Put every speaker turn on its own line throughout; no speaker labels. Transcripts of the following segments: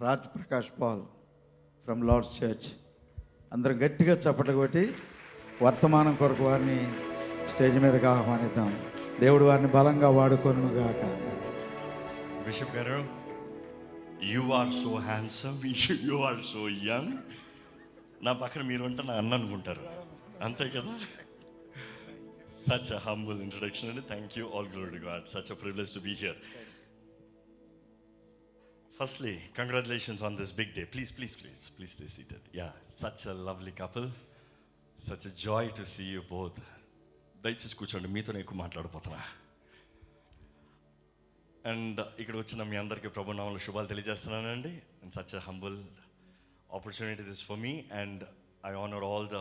Raj Prakash Paul from Lord's church. అందరం గట్టిగా చప్పట్లు కొట్టి వర్తమానం కొరకు వారిని స్టేజ్ మీదకి ఆహ్వానిద్దాం. దేవుడు వారిని బలంగా వాడుకొనును గాక.
బిషప్ గారు, you are so handsome, you are so young. నా పక్కన మీరు ఉంటే నా అన్న అనుకుంటారు, అంతే కదా? Such a humble introduction, and thank you. All glory to God. Such a privilege to be here. Firstly, congratulations on this big day. Please stay seated. Yeah, such a lovely couple. Such a joy to see you both. దయచేసి కూర్చోండి, మీతో ఎక్కువ మాట్లాడిపోతున్నా. And ఇక్కడ వచ్చిన మీ అందరికీ ప్రభు నామములో శుభాలు తెలియజేస్తున్నానండి. And such a humble opportunity this for me, and I honour all the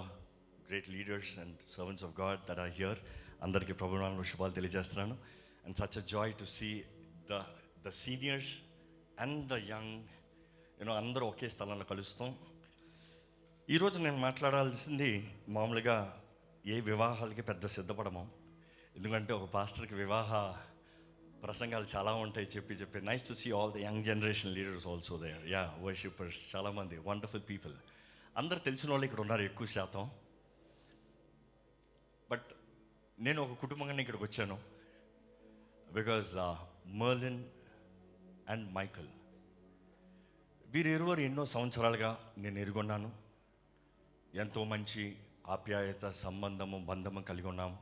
great leaders and servants of God that are here. అందరికీ ప్రభు నామములో శుభాలు తెలియజేస్తున్నాను. And such a joy to see the seniors and the young, అందరూ ఒకే స్థలంలో కలుస్తాం. ఈరోజు నేను మాట్లాడాల్సింది, మామూలుగా ఏ వివాహాలకి పెద్ద సిద్ధపడము, ఎందుకంటే ఒక పాస్టర్కి వివాహ ప్రసంగాలు చాలా ఉంటాయి చెప్పి nice to see all the young generation leaders also there. Yeah, worshippers చాలామంది, వండర్ఫుల్ పీపుల్. అందరు తెలిసిన వాళ్ళు ఇక్కడ ఉన్నారు ఎక్కువ శాతం. బట్ నేను ఒక కుటుంబంగానే ఇక్కడికి వచ్చాను. బికాజ్ మర్లిన్ అండ్ మైకల్, వీరిరువురు ఎన్నో సంవత్సరాలుగా నేను ఎరుగున్నాను. ఎంతో మంచి ఆప్యాయత, సంబంధము, బంధము కలిగి ఉన్నాము.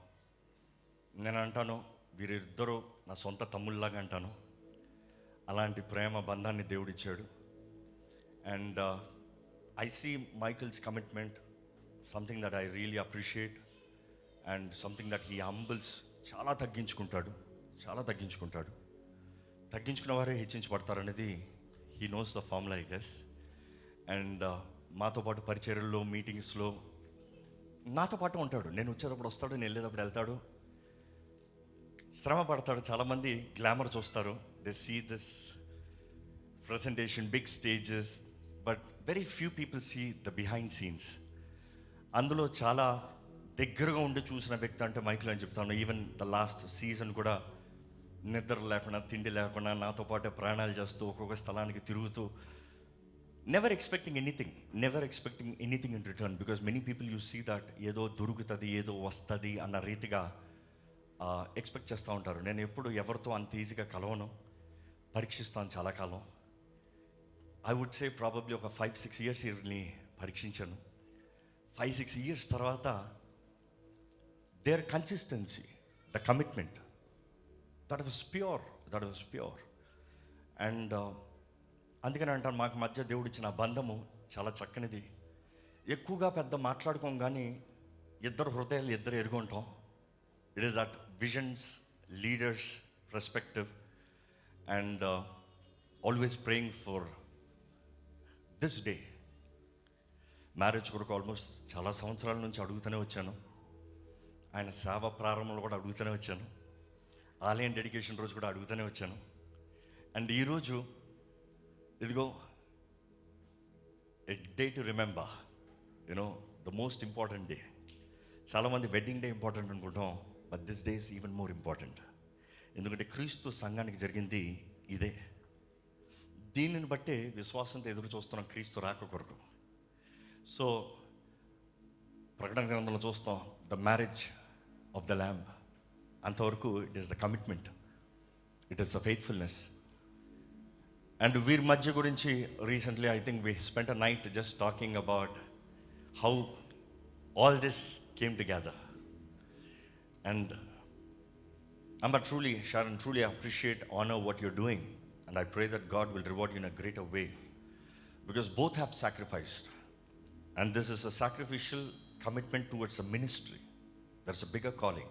నేను అంటాను, వీరిద్దరూ నా సొంత తమ్ముళ్ళలాగా అంటాను. అలాంటి ప్రేమ బంధాన్ని దేవుడిచ్చాడు. And I see Michael's commitment something that I really appreciate, and something that he humbles. చాలా తగ్గించుకుంటాడు. తగ్గించుకున్న వారే హెచ్చించబడతారనేది he knows the formula, I guess. And మాతో పాటు పరిచర్యల్లో, మీటింగ్స్లో నాతో పాటు ఉంటాడు. నేను వచ్చేటప్పుడు వస్తాడు, నేను వెళ్ళేటప్పుడు వెళ్తాడు. శ్రమ పడతాడు. చాలామంది గ్లామర్ చూస్తారు, they see this presentation, big stages, but very few people see the behind scenes. అందులో చాలా దగ్గరగా ఉండి చూసిన వ్యక్తి అంటే మైకిల్ అని చెప్తాను. ఈవెన్ ద లాస్ట్ సీజన్ కూడా నిద్ర లేకుండా, తిండి లేకుండా నాతో పాటు ప్రయాణాలు చేస్తూ, ఒక్కొక్క స్థలానికి తిరుగుతూ, never expecting anything in return. Because many people you see that ఏదో దొరుకుతుంది, ఏదో వస్తుంది అన్న రీతిగా ఎక్స్పెక్ట్ చేస్తూ ఉంటారు. నేను ఎప్పుడు ఎవరితో అంత ఈజీగా కలవను, పరీక్షిస్తాను చాలా కాలం. ఐ వుడ్ సే ప్రాబబ్లీ ఒక 5-6 years వీరిని పరీక్షించాను. 5-6 years తర్వాత their consistency, the commitment, that was pure. And అందుకని అంటాను, మాకు మధ్య దేవుడిచ్చిన బంధము చాలా చక్కనిది. ఎక్కువగా పెద్ద మాట్లాడుకోం, కానీ ఇద్దరు హృదయాలు ఇద్దరు ఎరుగుంటాం. It is that visions, leaders perspective, and always praying for this day. Marriage కొరకు ఆల్మోస్ట్ చాలా సంవత్సరాల నుంచి అడుగుతూనే వచ్చాను. ఆయన సేవ ప్రారంభంలో కూడా అడుగుతూనే వచ్చాను. ఆలయం డెడికేషన్ రోజు కూడా అడుగుతూనే వచ్చాను. అండ్ ఈరోజు ఇదిగో a day to remember, the most important day. చాలామంది వెడ్డింగ్ డే ఇంపార్టెంట్ అనుకుంటాం, but this day is even more important. ఎందుకంటే క్రీస్తు సంఘానికి జరిగింది ఇదే. దీనిని బట్టే విశ్వాసంతో ఎదురు చూస్తున్నాం క్రీస్తు రాక కొరకు. సో ప్రకటన గ్రంథంలో చూస్తాం, the marriage of the lamb. అంతవరకు it is the commitment, it is the faithfulness. And వీరి మధ్య గురించి recently I think we spent a night just talking about how all this came together. And Amber, Sharon, truly appreciate, honor what you're doing, and I pray that God will reward you in a greater way, because both have sacrificed, and this is a sacrificial commitment towards a ministry. There's a bigger calling.